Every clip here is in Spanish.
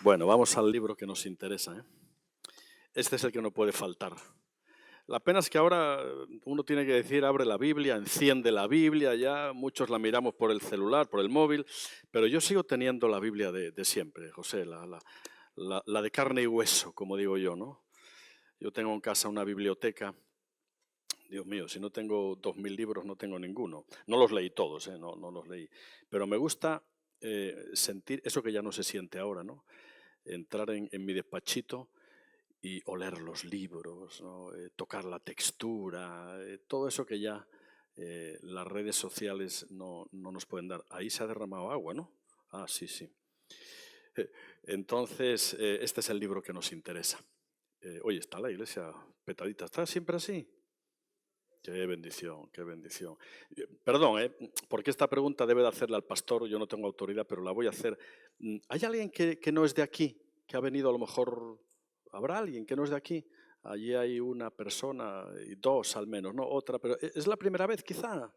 Bueno, vamos al libro que nos interesa, ¿eh? Este es el que no puede faltar. La pena es que ahora uno tiene que decir, abre la Biblia, enciende la Biblia, ya muchos la miramos por el celular, por el móvil, pero yo sigo teniendo la Biblia de siempre, José, la de carne y hueso, como digo yo, ¿no? Yo tengo en casa una biblioteca. Dios mío, si no tengo 2000 libros, no tengo ninguno. No los leí todos, no los leí. Pero me gusta sentir eso que ya no se siente ahora, ¿no? Entrar en mi despachito y oler los libros, ¿no? Tocar la textura, todo eso que ya las redes sociales no nos pueden dar. Ahí se ha derramado agua, ¿no? Ah, sí, sí. Entonces, este es el libro que nos interesa. Oye, está la iglesia petadita. ¿Está siempre así? Qué bendición, qué bendición. Perdón, porque esta pregunta debe de hacerla al pastor, yo no tengo autoridad, pero la voy a hacer. ¿Hay alguien que no es de aquí, que ha venido a lo mejor, habrá alguien que no es de aquí? Allí hay una persona, y dos al menos, ¿no? Otra, pero ¿es la primera vez quizá?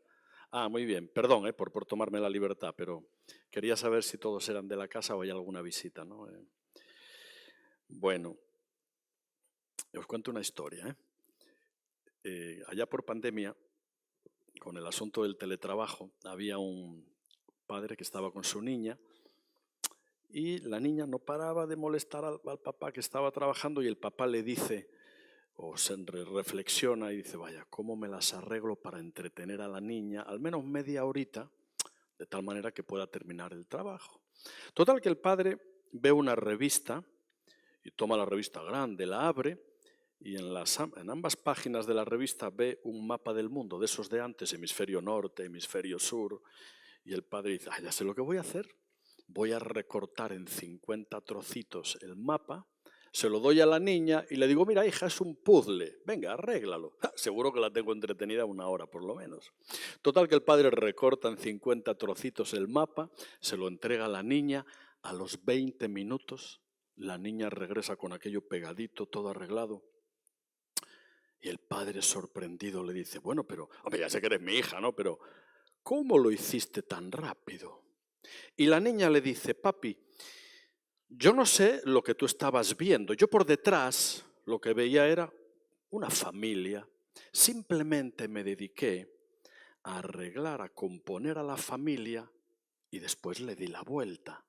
Ah, muy bien, perdón, por tomarme la libertad, pero quería saber si todos eran de la casa o hay alguna visita, ¿no? Bueno, os cuento una historia, ¿eh? Allá por pandemia, con el asunto del teletrabajo, había un padre que estaba con su niña y la niña no paraba de molestar al papá que estaba trabajando y el papá le dice, o se reflexiona y dice, vaya, ¿cómo me las arreglo para entretener a la niña al menos media horita, de tal manera que pueda terminar el trabajo? Total que el padre ve una revista y toma la revista grande, la abre y en ambas páginas de la revista ve un mapa del mundo, de esos de antes, hemisferio norte, hemisferio sur, y el padre dice, ya sé lo que voy a hacer, voy a recortar en 50 trocitos el mapa, se lo doy a la niña y le digo, mira hija, es un puzzle, venga, arréglalo. Seguro que la tengo entretenida una hora por lo menos. Total que el padre recorta en 50 trocitos el mapa, se lo entrega a la niña, a los 20 minutos la niña regresa con aquello pegadito, todo arreglado. Y el padre sorprendido le dice, bueno, pero, hombre, ya sé que eres mi hija, ¿no? Pero, ¿cómo lo hiciste tan rápido? Y la niña le dice, papi, yo no sé lo que tú estabas viendo. Yo por detrás lo que veía era una familia. Simplemente me dediqué a arreglar, a componer a la familia y después le di la vuelta.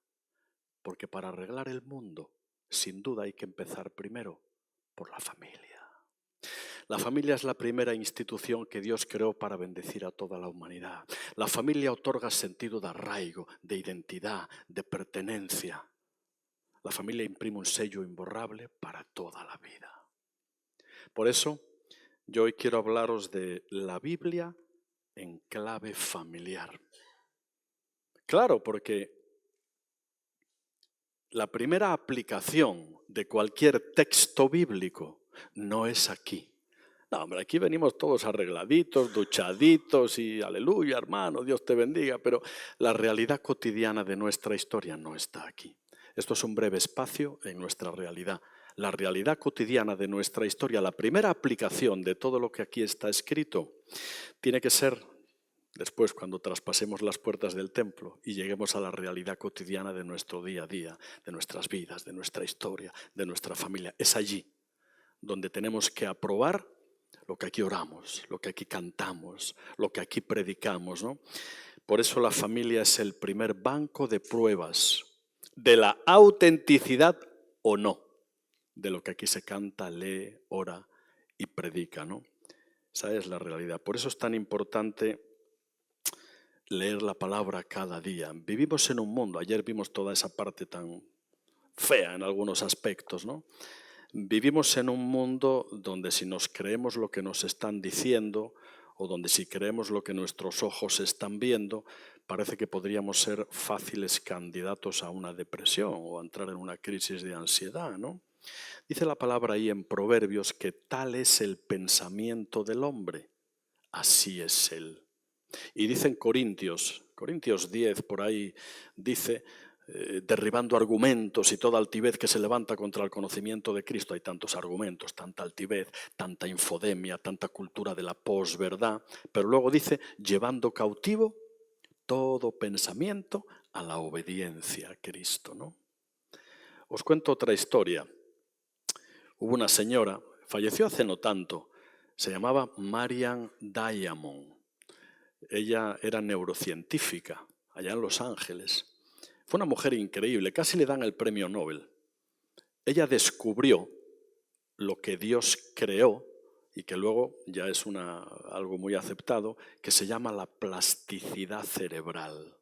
Porque para arreglar el mundo, sin duda hay que empezar primero por la familia. La familia es la primera institución que Dios creó para bendecir a toda la humanidad. La familia otorga sentido de arraigo, de identidad, de pertenencia. La familia imprime un sello imborrable para toda la vida. Por eso, yo hoy quiero hablaros de la Biblia en clave familiar. Claro, porque la primera aplicación de cualquier texto bíblico no es aquí. No, hombre, aquí venimos todos arregladitos, duchaditos y aleluya, hermano, Dios te bendiga, pero la realidad cotidiana de nuestra historia no está aquí. Esto es un breve espacio en nuestra realidad. La realidad cotidiana de nuestra historia, la primera aplicación de todo lo que aquí está escrito, tiene que ser después cuando traspasemos las puertas del templo y lleguemos a la realidad cotidiana de nuestro día a día, de nuestras vidas, de nuestra historia, de nuestra familia. Es allí donde tenemos que aprobar lo que aquí oramos, lo que aquí cantamos, lo que aquí predicamos, ¿no? Por eso la familia es el primer banco de pruebas de la autenticidad o no de lo que aquí se canta, lee, ora y predica, ¿no? Esa es la realidad. Por eso es tan importante leer la palabra cada día. Vivimos en un mundo, ayer vimos toda esa parte tan fea en algunos aspectos, ¿no? Vivimos en un mundo donde si nos creemos lo que nos están diciendo o donde si creemos lo que nuestros ojos están viendo, parece que podríamos ser fáciles candidatos a una depresión o a entrar en una crisis de ansiedad, ¿no? Dice la palabra ahí en Proverbios que tal es el pensamiento del hombre, así es él. Y dice en Corintios 10, por ahí dice, derribando argumentos y toda altivez que se levanta contra el conocimiento de Cristo. Hay tantos argumentos, tanta altivez, tanta infodemia, tanta cultura de la posverdad. Pero luego dice, llevando cautivo todo pensamiento a la obediencia a Cristo, ¿no? Os cuento otra historia. Hubo una señora, falleció hace no tanto, se llamaba Marian Diamond. Ella era neurocientífica allá en Los Ángeles. Fue una mujer increíble, casi le dan el premio Nobel. Ella descubrió lo que Dios creó y que luego ya es algo muy aceptado, que se llama la plasticidad cerebral.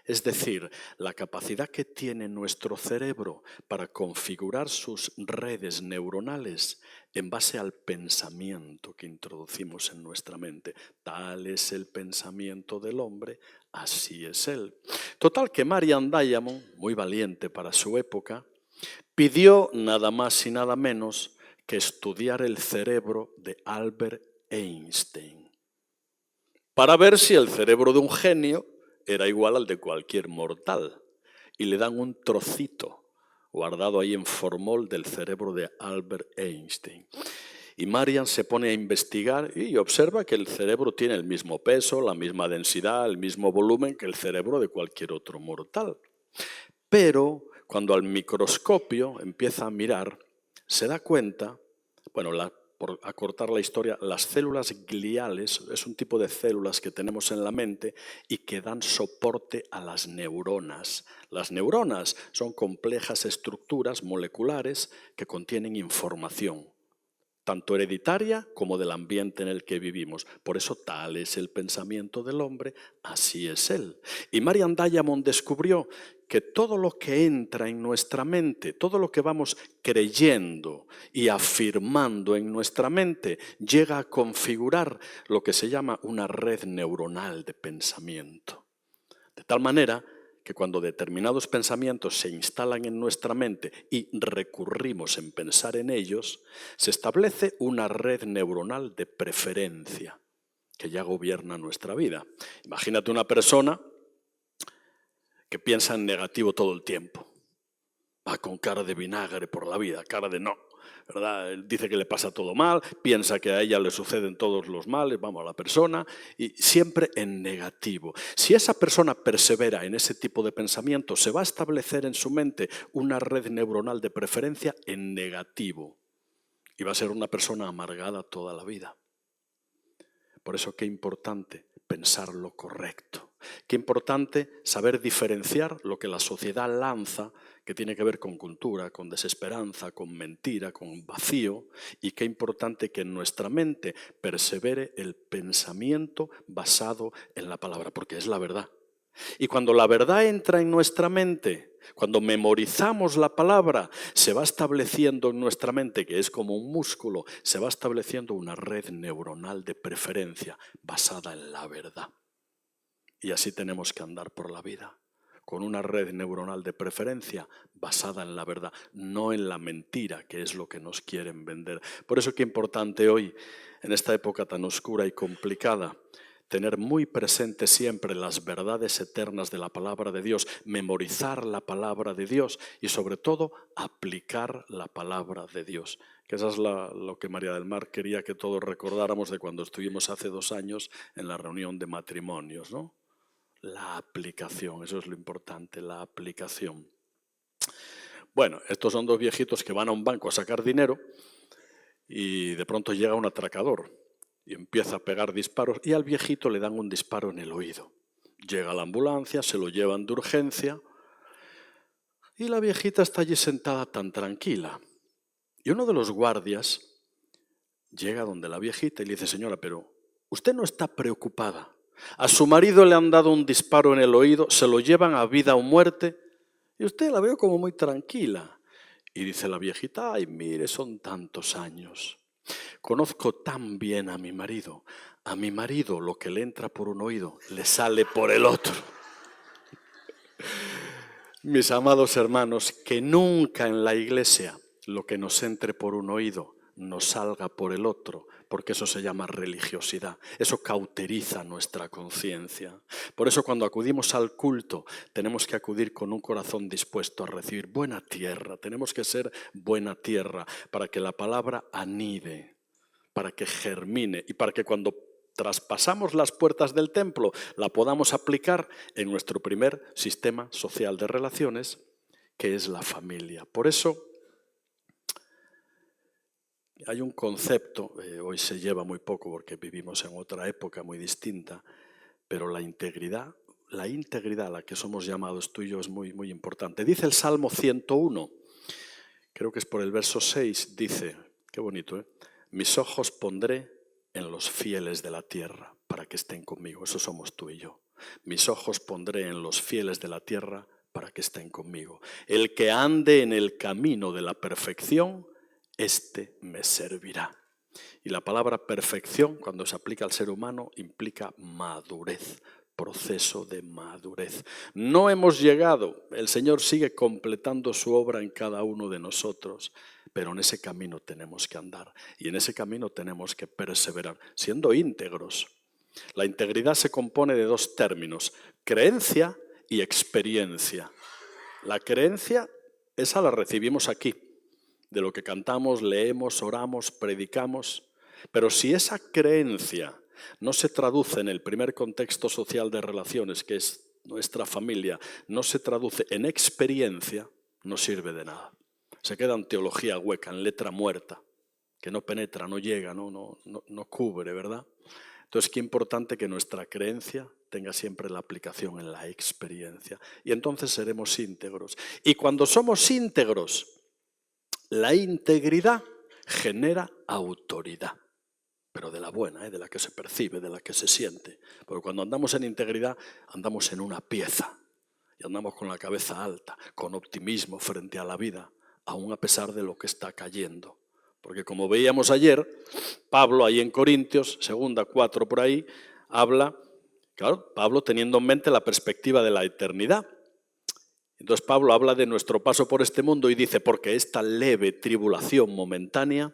Es decir, la capacidad que tiene nuestro cerebro para configurar sus redes neuronales en base al pensamiento que introducimos en nuestra mente. Tal es el pensamiento del hombre, así es él. Total que Marian Diamond, muy valiente para su época, pidió nada más y nada menos que estudiar el cerebro de Albert Einstein para ver si el cerebro de un genio era igual al de cualquier mortal. Y le dan un trocito guardado ahí en formol del cerebro de Albert Einstein. Y Marian se pone a investigar y observa que el cerebro tiene el mismo peso, la misma densidad, el mismo volumen que el cerebro de cualquier otro mortal. Pero cuando al microscopio empieza a mirar, se da cuenta, bueno, por acortar la historia, las células gliales es un tipo de células que tenemos en la mente y que dan soporte a las neuronas. Las neuronas son complejas estructuras moleculares que contienen información, tanto hereditaria como del ambiente en el que vivimos. Por eso tal es el pensamiento del hombre, así es él. Y Marian Diamond descubrió que todo lo que entra en nuestra mente, todo lo que vamos creyendo y afirmando en nuestra mente, llega a configurar lo que se llama una red neuronal de pensamiento. De tal manera que cuando determinados pensamientos se instalan en nuestra mente y recurrimos en pensar en ellos, se establece una red neuronal de preferencia que ya gobierna nuestra vida. Imagínate una persona que piensa en negativo todo el tiempo. Va con cara de vinagre por la vida, cara de no, ¿verdad? Dice que le pasa todo mal, piensa que a ella le suceden todos los males, vamos, a la persona, y siempre en negativo. Si esa persona persevera en ese tipo de pensamiento, se va a establecer en su mente una red neuronal de preferencia en negativo. Y va a ser una persona amargada toda la vida. Por eso qué importante pensar lo correcto. Qué importante saber diferenciar lo que la sociedad lanza, que tiene que ver con cultura, con desesperanza, con mentira, con vacío, y qué importante que en nuestra mente persevere el pensamiento basado en la palabra, porque es la verdad. Y cuando la verdad entra en nuestra mente, cuando memorizamos la palabra, se va estableciendo en nuestra mente, que es como un músculo, se va estableciendo una red neuronal de preferencia basada en la verdad. Y así tenemos que andar por la vida, con una red neuronal de preferencia basada en la verdad, no en la mentira, que es lo que nos quieren vender. Por eso qué importante hoy, en esta época tan oscura y complicada, tener muy presente siempre las verdades eternas de la palabra de Dios, memorizar la palabra de Dios y sobre todo aplicar la palabra de Dios. Que eso es lo que María del Mar quería que todos recordáramos de cuando estuvimos hace 2 años en la reunión de matrimonios, ¿no? La aplicación, eso es lo importante, la aplicación. Bueno, estos son 2 viejitos que van a un banco a sacar dinero y de pronto llega un atracador y empieza a pegar disparos y al viejito le dan un disparo en el oído. Llega la ambulancia, se lo llevan de urgencia y la viejita está allí sentada tan tranquila. Y uno de los guardias llega donde la viejita y le dice: señora, pero usted no está preocupada. A su marido le han dado un disparo en el oído, se lo llevan a vida o muerte y usted la veo como muy tranquila. Y dice la viejita: ay, mire, son tantos años. Conozco tan bien a mi marido. A mi marido lo que le entra por un oído le sale por el otro. Mis amados hermanos, que nunca en la iglesia lo que nos entre por un oído nos salga por el otro, porque eso se llama religiosidad, eso cauteriza nuestra conciencia. Por eso cuando acudimos al culto tenemos que acudir con un corazón dispuesto a recibir buena tierra, tenemos que ser buena tierra para que la palabra anide, para que germine y para que cuando traspasamos las puertas del templo la podamos aplicar en nuestro primer sistema social de relaciones, que es la familia. Por eso hay un concepto, hoy se lleva muy poco porque vivimos en otra época muy distinta, pero la integridad a la que somos llamados tú y yo es muy, muy importante. Dice el Salmo 101, creo que es por el verso 6, dice, qué bonito, ¿eh? Mis ojos pondré en los fieles de la tierra para que estén conmigo. Eso somos tú y yo. Mis ojos pondré en los fieles de la tierra para que estén conmigo. El que ande en el camino de la perfección, este me servirá. Y la palabra perfección, cuando se aplica al ser humano, implica madurez, proceso de madurez. No hemos llegado, el Señor sigue completando su obra en cada uno de nosotros, pero en ese camino tenemos que andar y en ese camino tenemos que perseverar, siendo íntegros. La integridad se compone de dos términos, creencia y experiencia. La creencia, esa la recibimos aquí, de lo que cantamos, leemos, oramos, predicamos. Pero si esa creencia no se traduce en el primer contexto social de relaciones, que es nuestra familia, no se traduce en experiencia, no sirve de nada. Se queda en teología hueca, en letra muerta, que no penetra, no llega, no cubre, ¿verdad? Entonces, qué importante que nuestra creencia tenga siempre la aplicación en la experiencia. Y entonces seremos íntegros. Y cuando somos íntegros, la integridad genera autoridad, pero de la buena, de la que se percibe, de la que se siente. Porque cuando andamos en integridad, andamos en una pieza y andamos con la cabeza alta, con optimismo frente a la vida, aún a pesar de lo que está cayendo. Porque como veíamos ayer, Pablo ahí en Corintios, 2:4 por ahí, habla, claro, Pablo teniendo en mente la perspectiva de la eternidad. Entonces Pablo habla de nuestro paso por este mundo y dice, porque esta leve tribulación momentánea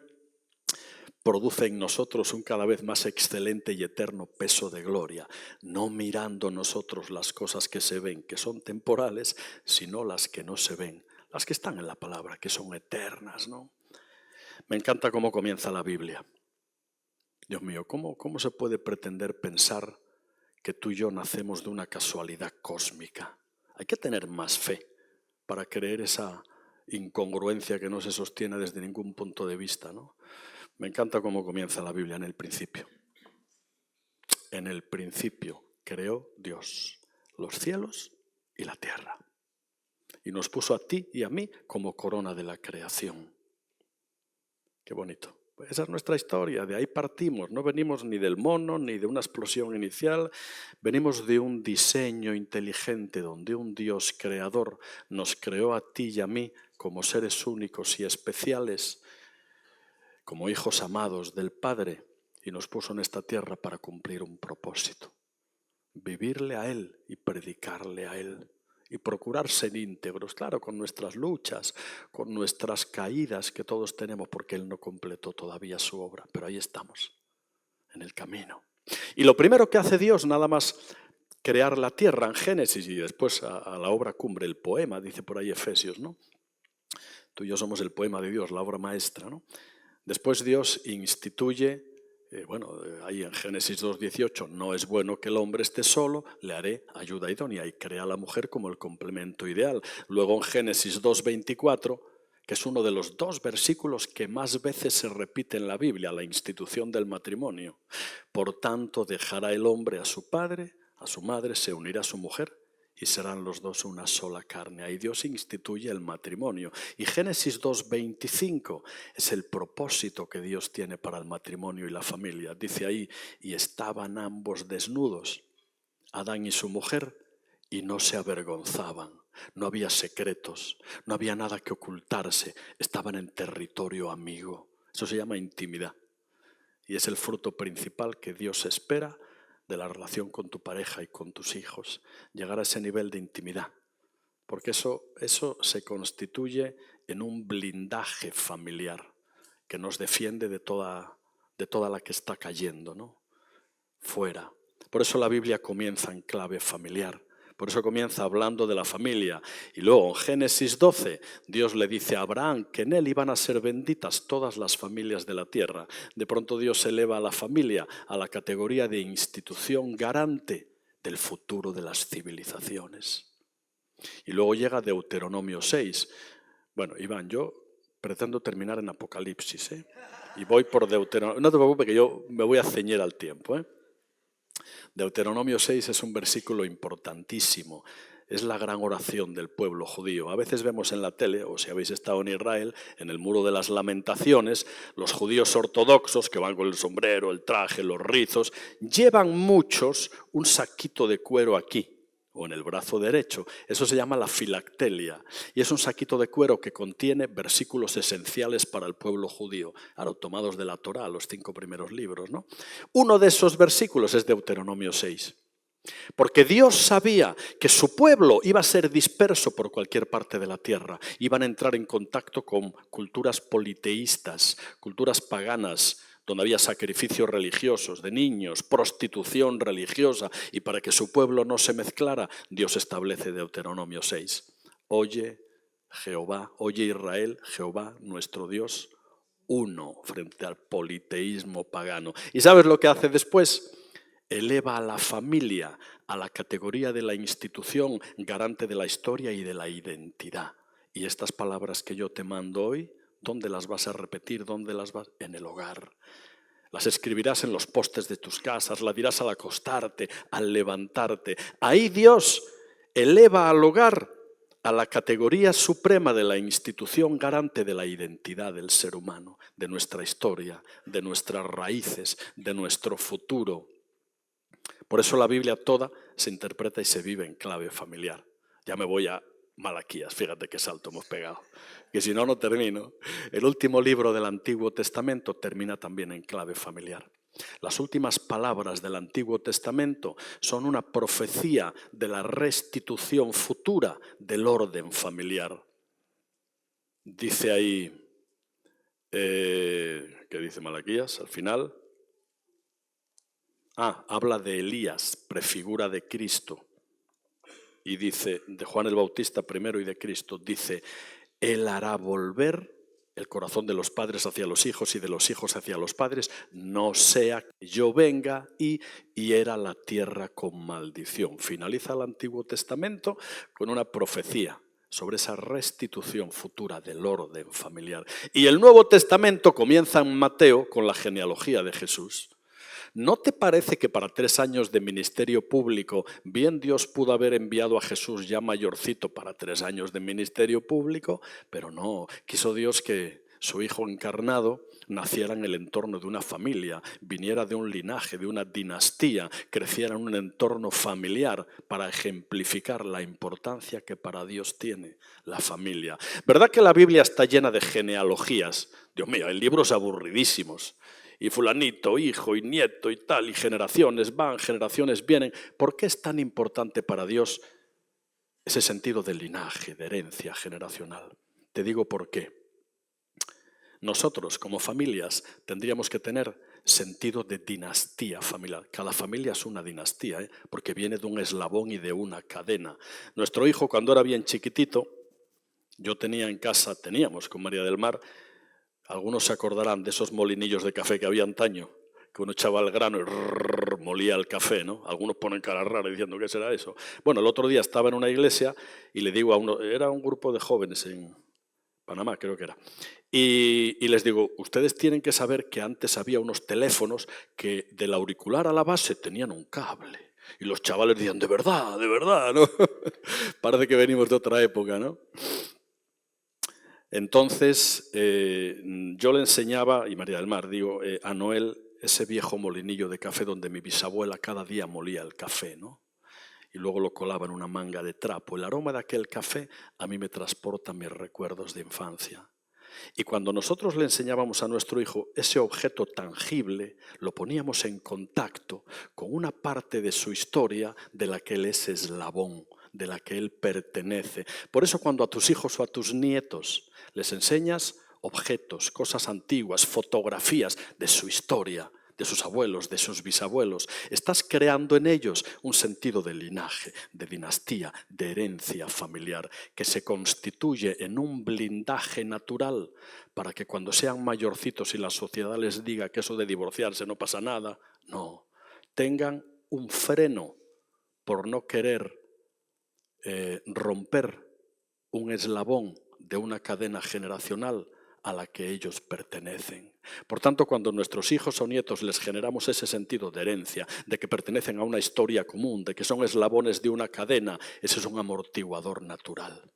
produce en nosotros un cada vez más excelente y eterno peso de gloria, no mirando nosotros las cosas que se ven, que son temporales, sino las que no se ven, las que están en la palabra, que son eternas, ¿no? Me encanta cómo comienza la Biblia. Dios mío, ¿cómo se puede pretender pensar que tú y yo nacemos de una casualidad cósmica? Hay que tener más fe para creer esa incongruencia que no se sostiene desde ningún punto de vista, ¿no? Me encanta cómo comienza la Biblia en el principio. En el principio creó Dios los cielos y la tierra. Y nos puso a ti y a mí como corona de la creación. Qué bonito. Esa es nuestra historia, de ahí partimos. No venimos ni del mono, ni de una explosión inicial. Venimos de un diseño inteligente donde un Dios creador nos creó a ti y a mí como seres únicos y especiales, como hijos amados del Padre, y nos puso en esta tierra para cumplir un propósito. Vivirle a Él y predicarle a Él. Y procurar ser íntegros, claro, con nuestras luchas, con nuestras caídas que todos tenemos, porque Él no completó todavía su obra, pero ahí estamos, en el camino. Y lo primero que hace Dios, nada más crear la tierra en Génesis y después a la obra cumbre, el poema, dice por ahí Efesios, ¿no? Tú y yo somos el poema de Dios, la obra maestra, ¿no? Después Dios instituye, ahí en Génesis 2:18, no es bueno que el hombre esté solo, le haré ayuda idónea, y crea a la mujer como el complemento ideal. Luego en Génesis 2:24, que es uno de los 2 versículos que más veces se repite en la Biblia, la institución del matrimonio. Por tanto, dejará el hombre a su padre, a su madre, se unirá a su mujer, y serán los dos una sola carne. Ahí Dios instituye el matrimonio. Y Génesis 2:25 es el propósito que Dios tiene para el matrimonio y la familia. Dice ahí, y estaban ambos desnudos, Adán y su mujer, y no se avergonzaban. No había secretos, no había nada que ocultarse. Estaban en territorio amigo. Eso se llama intimidad. Y es el fruto principal que Dios espera de la relación con tu pareja y con tus hijos, llegar a ese nivel de intimidad, porque eso se constituye en un blindaje familiar que nos defiende de toda la que está cayendo, ¿no? Fuera. Por eso la Biblia comienza en clave familiar. Por eso comienza hablando de la familia. Y luego en Génesis 12, Dios le dice a Abraham que en él iban a ser benditas todas las familias de la tierra. De pronto Dios eleva a la familia a la categoría de institución garante del futuro de las civilizaciones. Y luego llega Deuteronomio 6. Bueno, Iván, yo pretendo terminar en Apocalipsis, ¿eh? Y voy por Deuteronomio. No te preocupes que yo me voy a ceñir al tiempo, ¿eh? Deuteronomio 6 es un versículo importantísimo. Es la gran oración del pueblo judío. A veces vemos en la tele, o si habéis estado en Israel, en el Muro de las Lamentaciones, los judíos ortodoxos que van con el sombrero, el traje, los rizos, llevan muchos un saquito de cuero aquí, o en el brazo derecho. Eso se llama la filactelia. Y es un saquito de cuero que contiene versículos esenciales para el pueblo judío, claro, tomados de la Torá, los 5 primeros libros, ¿no? Uno de esos versículos es Deuteronomio 6. Porque Dios sabía que su pueblo iba a ser disperso por cualquier parte de la tierra. Iban a entrar en contacto con culturas politeístas, culturas paganas, donde había sacrificios religiosos de niños, prostitución religiosa. Y para que su pueblo no se mezclara, Dios establece Deuteronomio 6. Oye Jehová, oye Israel, Jehová nuestro Dios, uno frente al politeísmo pagano. ¿Y sabes lo que hace después? Eleva a la familia a la categoría de la institución garante de la historia y de la identidad. Y estas palabras que yo te mando hoy, ¿dónde las vas a repetir? ¿Dónde las vas? En el hogar. Las escribirás en los postes de tus casas, las dirás al acostarte, al levantarte. Ahí Dios eleva al hogar a la categoría suprema de la institución garante de la identidad del ser humano, de nuestra historia, de nuestras raíces, de nuestro futuro. Por eso la Biblia toda se interpreta y se vive en clave familiar. Ya me voy a Malaquías, fíjate qué salto hemos pegado, que si no, no termino. El último libro del Antiguo Testamento termina también en clave familiar. Las últimas palabras del Antiguo Testamento son una profecía de la restitución futura del orden familiar. Dice ahí, ¿qué dice Malaquías al final? Habla de Elías, prefigura de Cristo. Y dice, de Juan el Bautista primero y de Cristo, dice, Él hará volver el corazón de los padres hacia los hijos y de los hijos hacia los padres, no sea que yo venga y hiera la tierra con maldición. Finaliza el Antiguo Testamento con una profecía sobre esa restitución futura del orden familiar. Y el Nuevo Testamento comienza en Mateo con la genealogía de Jesús. ¿No te parece que para 3 años de ministerio público, bien Dios pudo haber enviado a Jesús ya mayorcito para 3 años de ministerio público? Pero no, quiso Dios que su Hijo encarnado naciera en el entorno de una familia, viniera de un linaje, de una dinastía, creciera en un entorno familiar para ejemplificar la importancia que para Dios tiene la familia. ¿Verdad que la Biblia está llena de genealogías? Dios mío, hay libros aburridísimos. Y fulanito, hijo y nieto y tal, y generaciones van, generaciones vienen. ¿Por qué es tan importante para Dios ese sentido de linaje, de herencia generacional? Te digo por qué. Nosotros, como familias, tendríamos que tener sentido de dinastía familiar. Cada familia es una dinastía, porque viene de un eslabón y de una cadena. Nuestro hijo, cuando era bien chiquitito, yo tenía en casa, teníamos con María del Mar, algunos se acordarán de esos molinillos de café que había antaño, que uno echaba el grano y molía el café, ¿no? Algunos ponen cara rara diciendo, ¿qué será eso? Bueno, el otro día estaba en una iglesia y le digo a uno, era un grupo de jóvenes en Panamá, creo que era, y les digo, ustedes tienen que saber que antes había unos teléfonos que del auricular a la base tenían un cable. Y los chavales decían, de verdad, ¿no? Parece que venimos de otra época, ¿no? Entonces, yo le enseñaba, y María del Mar, digo, a Noel ese viejo molinillo de café donde mi bisabuela cada día molía el café, ¿no? Y luego lo colaba en una manga de trapo. El aroma de aquel café a mí me transporta mis recuerdos de infancia. Y cuando nosotros le enseñábamos a nuestro hijo ese objeto tangible, lo poníamos en contacto con una parte de su historia de la que él es eslabón, de la que él pertenece. Por eso cuando a tus hijos o a tus nietos les enseñas objetos, cosas antiguas, fotografías de su historia, de sus abuelos, de sus bisabuelos, estás creando en ellos un sentido de linaje, de dinastía, de herencia familiar, que se constituye en un blindaje natural para que cuando sean mayorcitos y la sociedad les diga que eso de divorciarse no pasa nada, no, tengan un freno por no querer romper un eslabón de una cadena generacional a la que ellos pertenecen. Por tanto, cuando a nuestros hijos o nietos les generamos ese sentido de herencia, de que pertenecen a una historia común, de que son eslabones de una cadena, ese es un amortiguador natural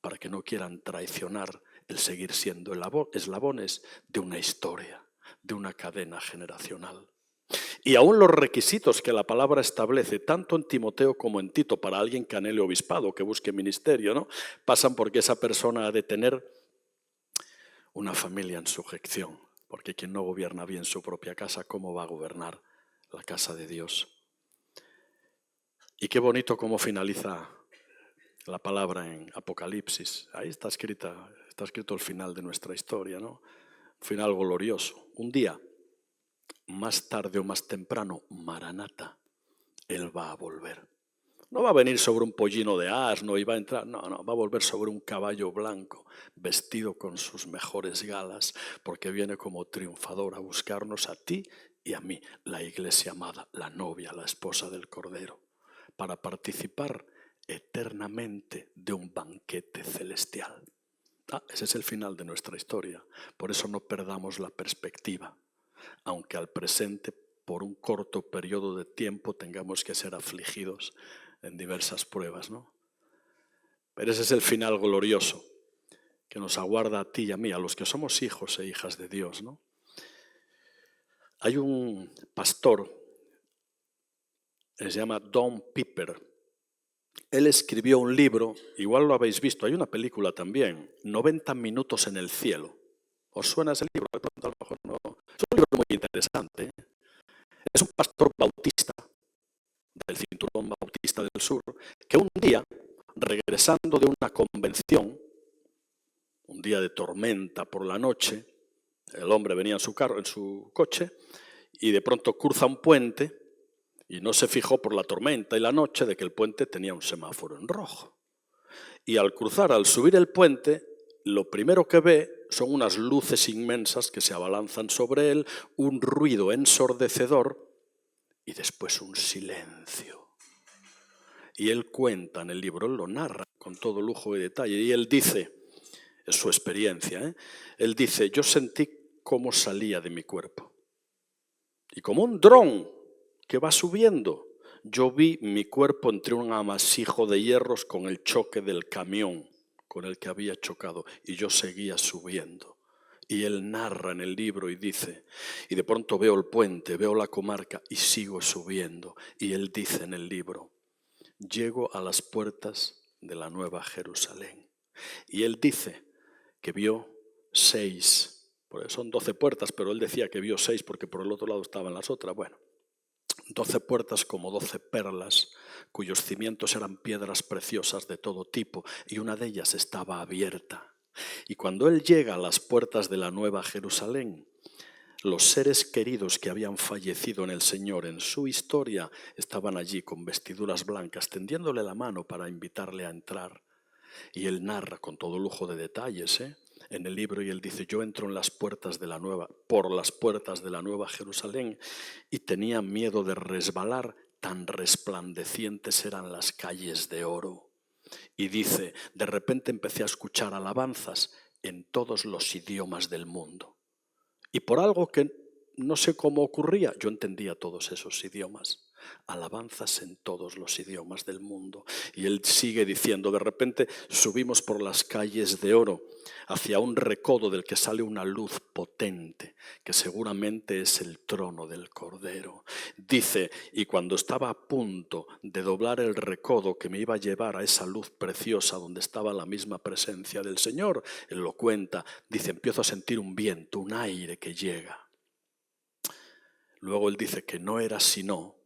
para que no quieran traicionar el seguir siendo eslabones de una historia, de una cadena generacional. Y aún los requisitos que la palabra establece, tanto en Timoteo como en Tito, para alguien que anhele obispado, que busque ministerio, ¿no?, pasan porque esa persona ha de tener una familia en sujeción, porque quien no gobierna bien su propia casa, ¿cómo va a gobernar la casa de Dios? Y qué bonito cómo finaliza la palabra en Apocalipsis. Ahí está escrito el final de nuestra historia, ¿no? Un final glorioso. Un día, más tarde o más temprano, Maranata, Él va a volver. No va a venir sobre un pollino de asno y va a entrar, no, va a volver sobre un caballo blanco, vestido con sus mejores galas, porque viene como triunfador a buscarnos a ti y a mí, la iglesia amada, la novia, la esposa del Cordero, para participar eternamente de un banquete celestial. Ese es el final de nuestra historia. Por eso no perdamos la perspectiva, aunque al presente, por un corto periodo de tiempo, tengamos que ser afligidos en diversas pruebas, ¿no? Pero ese es el final glorioso que nos aguarda a ti y a mí, a los que somos hijos e hijas de Dios, ¿no? Hay un pastor, se llama Don Piper. Él escribió un libro, igual lo habéis visto, hay una película también, 90 minutos en el cielo. ¿Os suena ese libro? De pronto, a lo mejor no. Es un libro muy interesante, ¿eh? Es un pastor bautista del Cinturón Bautista del Sur, que un día, regresando de una convención, un día de tormenta por la noche, el hombre venía en su coche, y de pronto cruza un puente y no se fijó por la tormenta y la noche de que el puente tenía un semáforo en rojo. Y al subir el puente, lo primero que ve son unas luces inmensas que se abalanzan sobre él, un ruido ensordecedor y después un silencio. Y él cuenta en el libro, él lo narra con todo lujo y detalle, y él dice, es su experiencia, ¿eh? Él dice, yo sentí cómo salía de mi cuerpo. Y como un dron que va subiendo, yo vi mi cuerpo entre un amasijo de hierros con el choque del camión con el que había chocado, y yo seguía subiendo. Y él narra en el libro y dice, y de pronto veo el puente, veo la comarca y sigo subiendo. Y él dice en el libro, llego a las puertas de la Nueva Jerusalén. Y él dice que vio 6, son 12 puertas, pero él decía que vio 6 porque por el otro lado estaban las otras. Bueno, 12 puertas como 12 perlas, cuyos cimientos eran piedras preciosas de todo tipo, y una de ellas estaba abierta. Y cuando él llega a las puertas de la Nueva Jerusalén, los seres queridos que habían fallecido en el Señor en su historia estaban allí con vestiduras blancas, tendiéndole la mano para invitarle a entrar. Y él narra con todo lujo de detalles, en el libro, y él dice, yo entro por las puertas de la Nueva Jerusalén, y tenía miedo de resbalar, tan resplandecientes eran las calles de oro. Y dice, de repente empecé a escuchar alabanzas en todos los idiomas del mundo. Y por algo que no sé cómo ocurría, yo entendía todos esos idiomas. Alabanzas en todos los idiomas del mundo. Y él sigue diciendo, de repente subimos por las calles de oro hacia un recodo del que sale una luz potente, que seguramente es el trono del Cordero. Dice, y cuando estaba a punto de doblar el recodo que me iba a llevar a esa luz preciosa donde estaba la misma presencia del Señor, él lo cuenta, dice, empiezo a sentir un viento, un aire que llega. Luego él dice que no era sino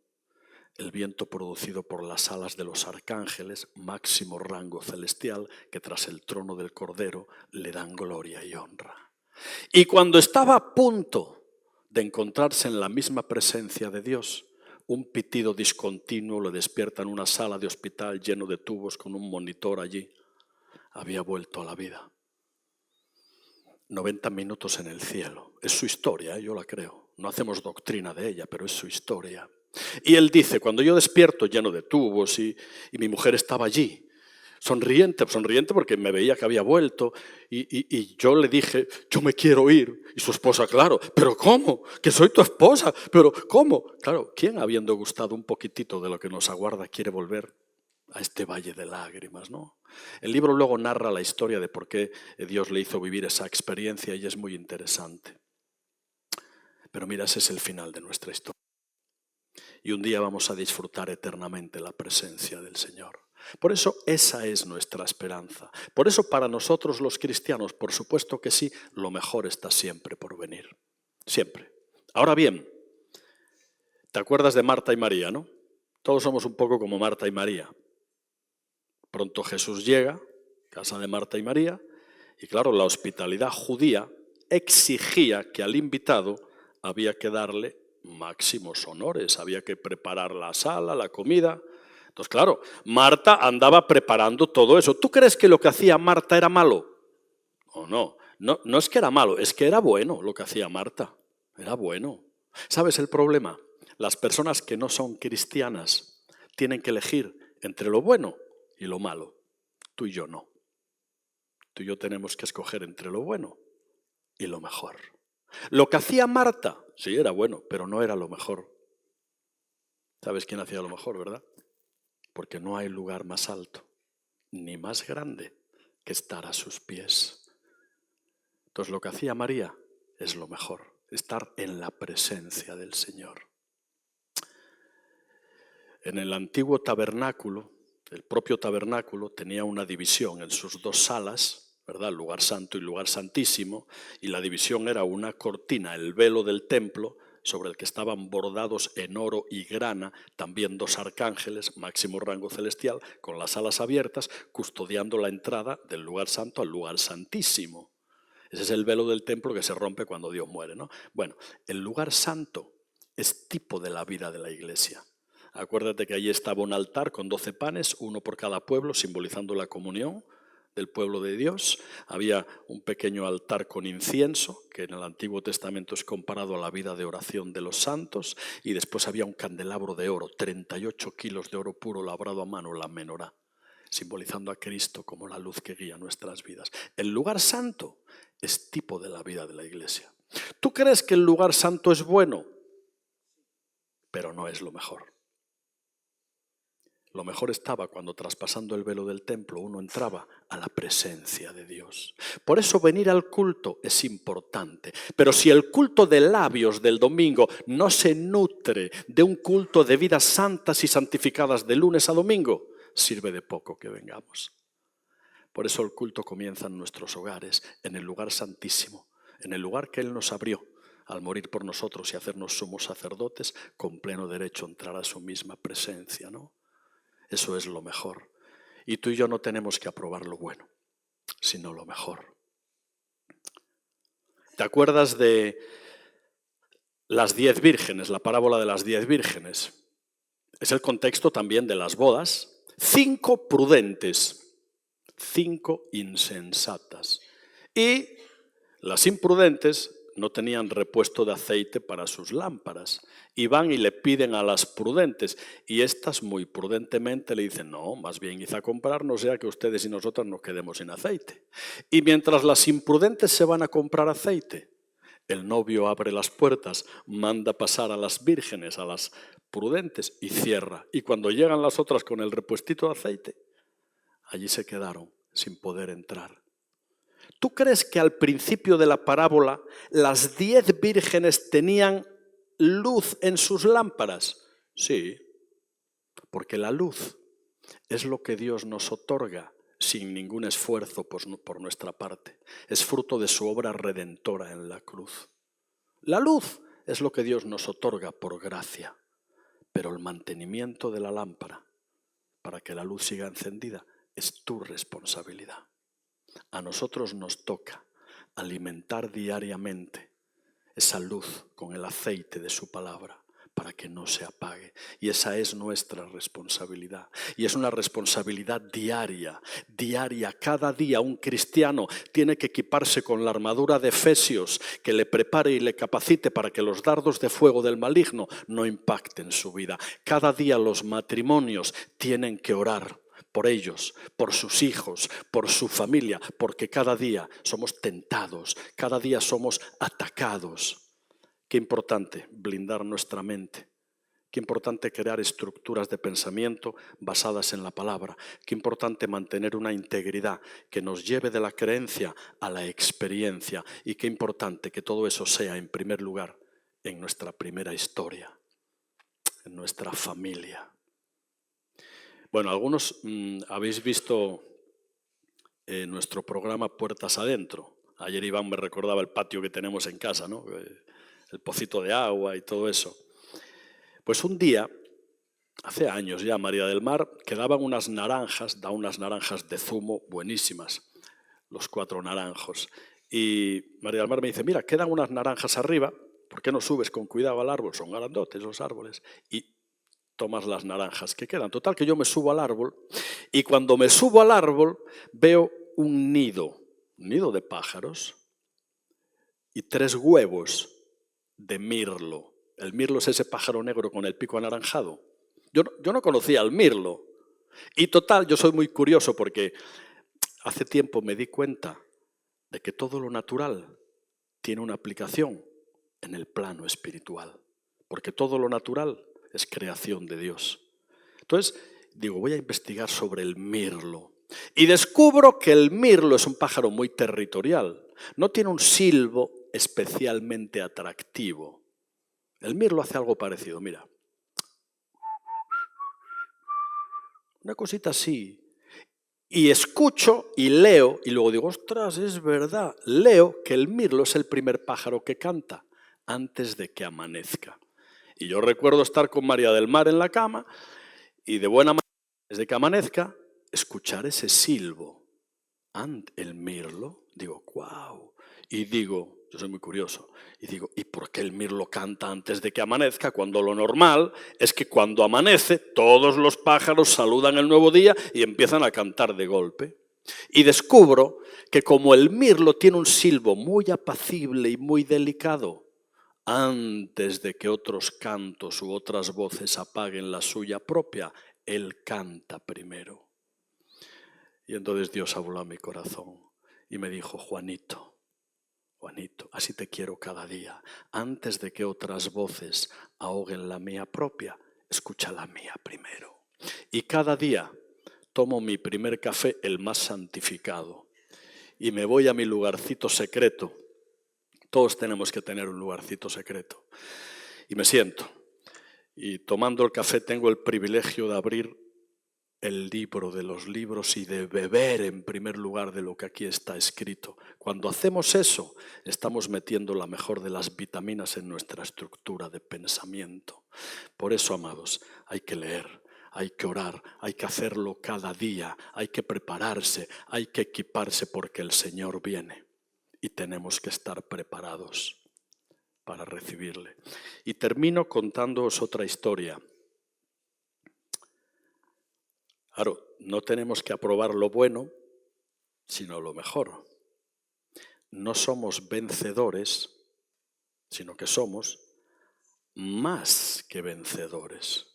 el viento producido por las alas de los arcángeles, máximo rango celestial, que tras el trono del Cordero le dan gloria y honra. Y cuando estaba a punto de encontrarse en la misma presencia de Dios, un pitido discontinuo le despierta en una sala de hospital lleno de tubos con un monitor allí. Había vuelto a la vida. 90 minutos en el cielo. Es su historia, yo la creo. No hacemos doctrina de ella, pero es su historia. Y él dice, cuando yo despierto lleno de tubos y mi mujer estaba allí, Sonriente porque me veía que había vuelto y yo le dije, yo me quiero ir. Y su esposa, claro, ¿pero cómo? Que soy tu esposa, ¿pero cómo? Claro, ¿quién habiendo gustado un poquitito de lo que nos aguarda quiere volver a este valle de lágrimas, ¿no? El libro luego narra la historia de por qué Dios le hizo vivir esa experiencia y es muy interesante. Pero mira, ese es el final de nuestra historia. Y un día vamos a disfrutar eternamente la presencia del Señor. Por eso esa es nuestra esperanza. Por eso para nosotros los cristianos, por supuesto que sí, lo mejor está siempre por venir. Siempre. Ahora bien, ¿te acuerdas de Marta y María, no? Todos somos un poco como Marta y María. Pronto Jesús llega, casa de Marta y María, y claro, la hospitalidad judía exigía que al invitado había que darle máximos honores, había que preparar la sala, la comida. Entonces, claro, Marta andaba preparando todo eso. ¿Tú crees que lo que hacía Marta era malo? ¿O no? No es que era malo, es que era bueno lo que hacía Marta. Era bueno. ¿Sabes el problema? Las personas que no son cristianas tienen que elegir entre lo bueno y lo malo. Tú y yo no. Tú y yo tenemos que escoger entre lo bueno y lo mejor. Lo que hacía Marta, sí, era bueno, pero no era lo mejor. ¿Sabes quién hacía lo mejor, verdad? Porque no hay lugar más alto ni más grande que estar a sus pies. Entonces lo que hacía María es lo mejor, estar en la presencia del Señor. En el antiguo tabernáculo, el propio tabernáculo tenía una división en sus dos salas, ¿verdad? El lugar santo y el lugar santísimo, y la división era una cortina, el velo del templo, sobre el que estaban bordados en oro y grana también dos arcángeles, máximo rango celestial, con las alas abiertas, custodiando la entrada del lugar santo al lugar santísimo. Ese es el velo del templo que se rompe cuando Dios muere, ¿no? Bueno, el lugar santo es tipo de la vida de la iglesia. Acuérdate que allí estaba un altar con 12 panes, uno por cada pueblo, simbolizando la comunión del pueblo de Dios. Había un pequeño altar con incienso, que en el Antiguo Testamento es comparado a la vida de oración de los santos, y después había un candelabro de oro, 38 kilos de oro puro labrado a mano, la menorá, simbolizando a Cristo como la luz que guía nuestras vidas. El lugar santo es tipo de la vida de la iglesia. ¿Tú crees que el lugar santo es bueno? Pero no es lo mejor. Lo mejor estaba cuando traspasando el velo del templo uno entraba a la presencia de Dios. Por eso venir al culto es importante. Pero si el culto de labios del domingo no se nutre de un culto de vidas santas y santificadas de lunes a domingo, sirve de poco que vengamos. Por eso el culto comienza en nuestros hogares, en el lugar santísimo, en el lugar que Él nos abrió al morir por nosotros y hacernos sumos sacerdotes, con pleno derecho a entrar a su misma presencia, ¿no? Eso es lo mejor. Y tú y yo no tenemos que aprobar lo bueno, sino lo mejor. ¿Te acuerdas de las 10 vírgenes, la parábola de las 10 vírgenes? Es el contexto también de las bodas. 5 prudentes, 5 insensatas. Y las imprudentes no tenían repuesto de aceite para sus lámparas. Y van y le piden a las prudentes. Y estas muy prudentemente le dicen, no, más bien id a comprar, no sea que ustedes y nosotras nos quedemos sin aceite. Y mientras las imprudentes se van a comprar aceite, el novio abre las puertas, manda pasar a las vírgenes, a las prudentes, y cierra. Y cuando llegan las otras con el repuestito de aceite, allí se quedaron sin poder entrar. ¿Tú crees que al principio de la parábola las 10 vírgenes tenían luz en sus lámparas? Sí, porque la luz es lo que Dios nos otorga sin ningún esfuerzo por nuestra parte. Es fruto de su obra redentora en la cruz. La luz es lo que Dios nos otorga por gracia, pero el mantenimiento de la lámpara para que la luz siga encendida es tu responsabilidad. A nosotros nos toca alimentar diariamente esa luz con el aceite de su palabra para que no se apague. Y esa es nuestra responsabilidad. Y es una responsabilidad diaria. Cada día un cristiano tiene que equiparse con la armadura de Efesios que le prepare y le capacite para que los dardos de fuego del maligno no impacten su vida. Cada día los matrimonios tienen que orar por ellos, por sus hijos, por su familia, porque cada día somos tentados, cada día somos atacados. Qué importante blindar nuestra mente. Qué importante crear estructuras de pensamiento basadas en la palabra. Qué importante mantener una integridad que nos lleve de la creencia a la experiencia. Y qué importante que todo eso sea, en primer lugar, en nuestra primera historia, en nuestra familia. Bueno, algunos habéis visto nuestro programa Puertas Adentro. Ayer Iván me recordaba el patio que tenemos en casa, ¿no? El pocito de agua y todo eso. Pues un día, hace años ya, María del Mar, que daban unas naranjas, da unas naranjas de zumo buenísimas, los 4 naranjos. Y María del Mar me dice, mira, quedan unas naranjas arriba, ¿por qué no subes con cuidado al árbol? Son grandotes los árboles. Y tomas las naranjas que quedan. Total, que yo me subo al árbol y cuando me subo al árbol veo un nido de pájaros y 3 huevos de mirlo. El mirlo es ese pájaro negro con el pico anaranjado. Yo no conocía al mirlo. Y total, yo soy muy curioso porque hace tiempo me di cuenta de que todo lo natural tiene una aplicación en el plano espiritual. Porque todo lo natural es creación de Dios. Entonces, digo, voy a investigar sobre el mirlo. Y descubro que el mirlo es un pájaro muy territorial. No tiene un silbo especialmente atractivo. El mirlo hace algo parecido, mira. Una cosita así. Y escucho y leo, y luego digo, ostras, es verdad. Leo que el mirlo es el primer pájaro que canta antes de que amanezca. Y yo recuerdo estar con María del Mar en la cama y de buena manera, desde que amanezca, escuchar ese silbo. El mirlo, digo, wow. Y digo, yo soy muy curioso, y digo, ¿y por qué el mirlo canta antes de que amanezca? Cuando lo normal es que cuando amanece todos los pájaros saludan el nuevo día y empiezan a cantar de golpe. Y descubro que como el mirlo tiene un silbo muy apacible y muy delicado, antes de que otros cantos u otras voces apaguen la suya propia, él canta primero. Y entonces Dios habló a mi corazón y me dijo, Juanito, así te quiero cada día. Antes de que otras voces ahoguen la mía propia, escucha la mía primero. Y cada día tomo mi primer café, el más santificado, y me voy a mi lugarcito secreto. Todos tenemos que tener un lugarcito secreto. Y me siento. Y tomando el café tengo el privilegio de abrir el libro de los libros y de beber en primer lugar de lo que aquí está escrito. Cuando hacemos eso, estamos metiendo la mejor de las vitaminas en nuestra estructura de pensamiento. Por eso, amados, hay que leer, hay que orar, hay que hacerlo cada día, hay que prepararse, hay que equiparse porque el Señor viene y tenemos que estar preparados para recibirle. Y termino contándoos otra historia. Claro, no tenemos que aprobar lo bueno, sino lo mejor. No somos vencedores, sino que somos más que vencedores.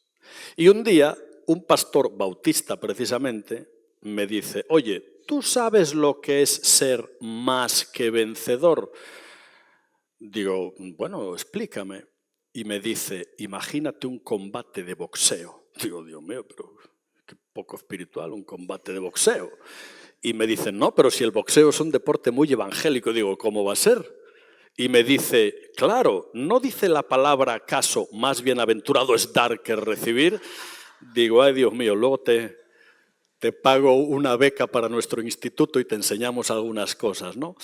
Y un día, un pastor bautista precisamente me dice, oye, ¿tú sabes lo que es ser más que vencedor? Digo, bueno, explícame. Y me dice, imagínate un combate de boxeo. Digo, Dios mío, pero qué poco espiritual, un combate de boxeo. Y me dicen, no, pero si el boxeo es un deporte muy evangélico. Digo, ¿cómo va a ser? Y me dice, claro, ¿no dice la palabra acaso más bienaventurado es dar que recibir? Digo, ay Dios mío, luego te pago una beca para nuestro instituto y te enseñamos algunas cosas, ¿no?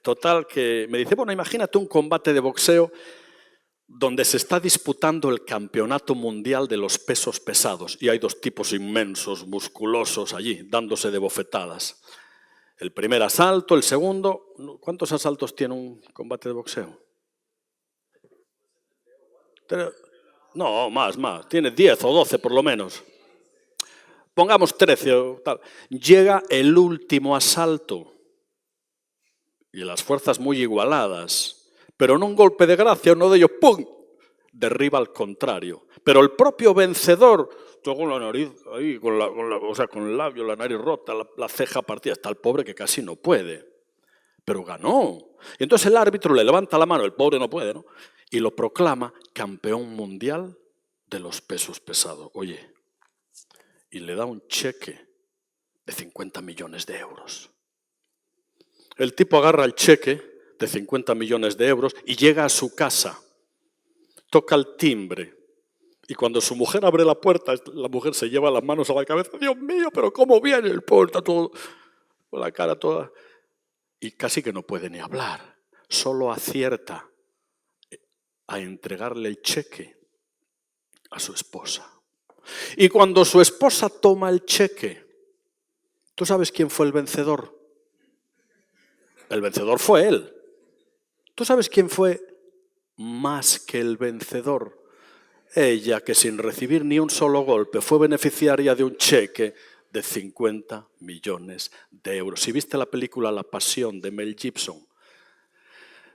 Total, que me dice, bueno, imagínate un combate de boxeo donde se está disputando el campeonato mundial de los pesos pesados y hay 2 tipos inmensos, musculosos allí, dándose de bofetadas. El primer asalto, el segundo. ¿Cuántos asaltos tiene un combate de boxeo? No, más. Tiene 10 o 12 por lo menos. Pongamos 13 o tal. Llega el último asalto y las fuerzas muy igualadas, pero en un golpe de gracia uno de ellos, ¡pum!, derriba al contrario. Pero el propio vencedor, todo con la nariz ahí, o sea, con el labio, la nariz rota, la ceja partida, está el pobre que casi no puede. Pero ganó. Y entonces el árbitro le levanta la mano, el pobre no puede, ¿no? Y lo proclama campeón mundial de los pesos pesados. Oye, y le da un cheque de 50 millones de euros. El tipo agarra el cheque de 50 millones de euros y llega a su casa, toca el timbre, y cuando su mujer abre la puerta, la mujer se lleva las manos a la cabeza. Dios mío, pero ¿cómo viene? El pobre está todo, con la cara toda, y casi que no puede ni hablar. Solo acierta a entregarle el cheque a su esposa. Y cuando su esposa toma el cheque, ¿tú sabes quién fue el vencedor? El vencedor fue él. ¿Tú sabes quién fue más que el vencedor? Ella, que sin recibir ni un solo golpe fue beneficiaria de un cheque de 50 millones de euros. Si viste la película La Pasión de Mel Gibson,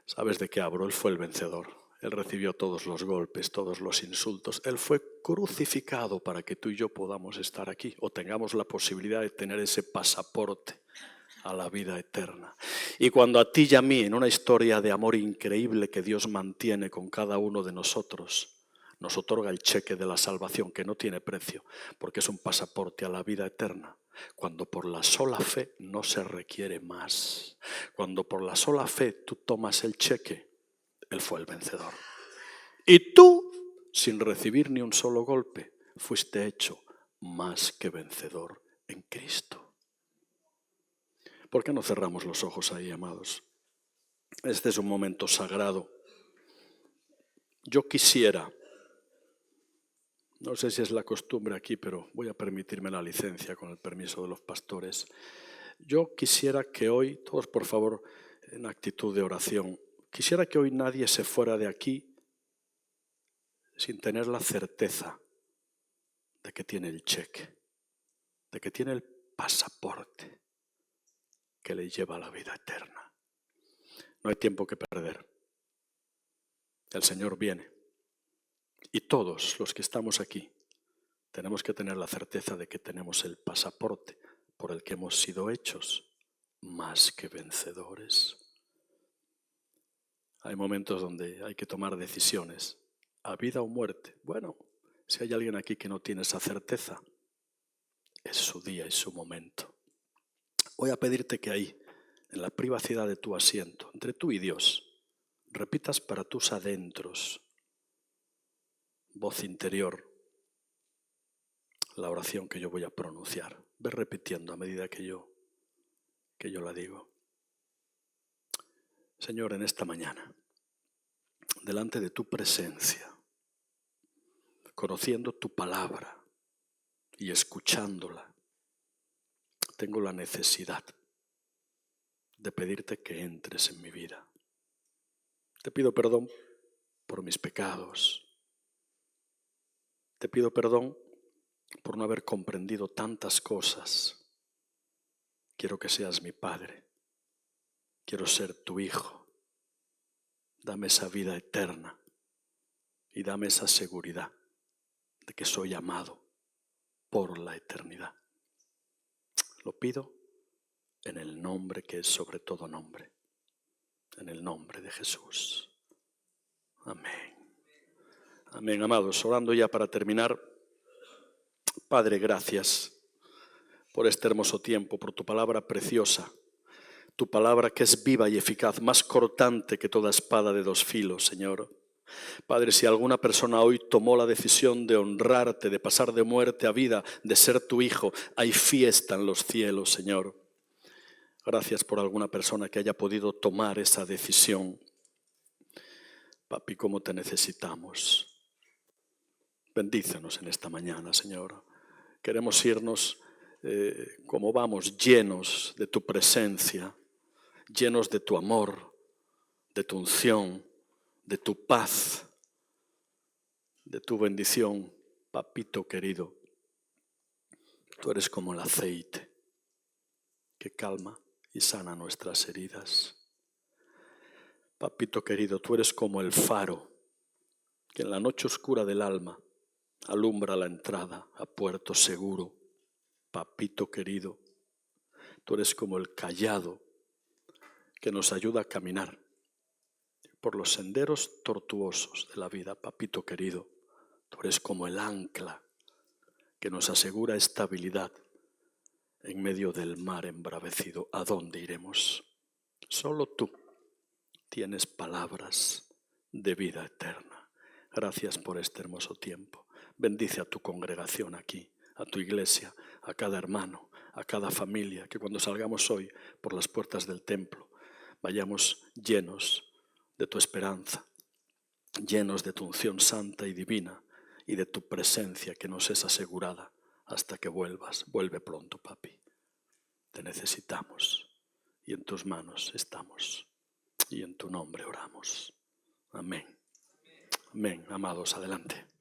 sabes de qué hablo. Él fue el vencedor. Él recibió todos los golpes, todos los insultos. Él fue crucificado para que tú y yo podamos estar aquí o tengamos la posibilidad de tener ese pasaporte a la vida eterna. Y cuando a ti y a mí, en una historia de amor increíble que Dios mantiene con cada uno de nosotros, nos otorga el cheque de la salvación, que no tiene precio, porque es un pasaporte a la vida eterna. Cuando por la sola fe no se requiere más. Cuando por la sola fe tú tomas el cheque, Él fue el vencedor. Y tú, sin recibir ni un solo golpe, fuiste hecho más que vencedor en Cristo. ¿Por qué no cerramos los ojos ahí, amados? Este es un momento sagrado. Yo quisiera, no sé si es la costumbre aquí, pero voy a permitirme la licencia con el permiso de los pastores. Yo quisiera que hoy, todos por favor, en actitud de oración, quisiera que hoy nadie se fuera de aquí sin tener la certeza de que tiene el cheque, de que tiene el pasaporte que le lleva a la vida eterna. No hay tiempo que perder. El Señor viene. Y todos los que estamos aquí tenemos que tener la certeza de que tenemos el pasaporte por el que hemos sido hechos más que vencedores. Hay momentos donde hay que tomar decisiones, a vida o muerte. Bueno, si hay alguien aquí que no tiene esa certeza, es su día y su momento. Voy a pedirte que ahí, en la privacidad de tu asiento, entre tú y Dios, repitas para tus adentros, voz interior, la oración que yo voy a pronunciar. Ve repitiendo a medida que yo la digo. Señor, en esta mañana, delante de tu presencia, conociendo tu palabra y escuchándola, tengo la necesidad de pedirte que entres en mi vida. Te pido perdón por mis pecados. Te pido perdón por no haber comprendido tantas cosas. Quiero que seas mi Padre. Quiero ser tu Hijo. Dame esa vida eterna y dame esa seguridad de que soy amado por la eternidad. Lo pido en el nombre que es sobre todo nombre, en el nombre de Jesús. Amén. Amén, amados. Orando ya para terminar. Padre, gracias por este hermoso tiempo, por tu palabra preciosa, tu palabra que es viva y eficaz, más cortante que toda espada de dos filos, Señor. Padre, si alguna persona hoy tomó la decisión de honrarte, de pasar de muerte a vida, de ser tu hijo, hay fiesta en los cielos, Señor. Gracias por alguna persona que haya podido tomar esa decisión. Papi, cómo te necesitamos. Bendícenos en esta mañana, Señor. Queremos irnos como vamos, llenos de tu presencia, llenos de tu amor, de tu unción, de tu paz, de tu bendición. Papito querido, tú eres como el aceite que calma y sana nuestras heridas. Papito querido, tú eres como el faro que en la noche oscura del alma alumbra la entrada a puerto seguro. Papito querido, tú eres como el cayado que nos ayuda a caminar por los senderos tortuosos de la vida. Papito querido, tú eres como el ancla que nos asegura estabilidad en medio del mar embravecido. ¿A dónde iremos? Solo tú tienes palabras de vida eterna. Gracias por este hermoso tiempo. Bendice a tu congregación aquí, a tu iglesia, a cada hermano, a cada familia, que cuando salgamos hoy por las puertas del templo vayamos llenos de tu esperanza, llenos de tu unción santa y divina y de tu presencia que nos es asegurada hasta que vuelvas. Vuelve pronto, papi. Te necesitamos y en tus manos estamos y en tu nombre oramos. Amén. Amén. Amados, adelante.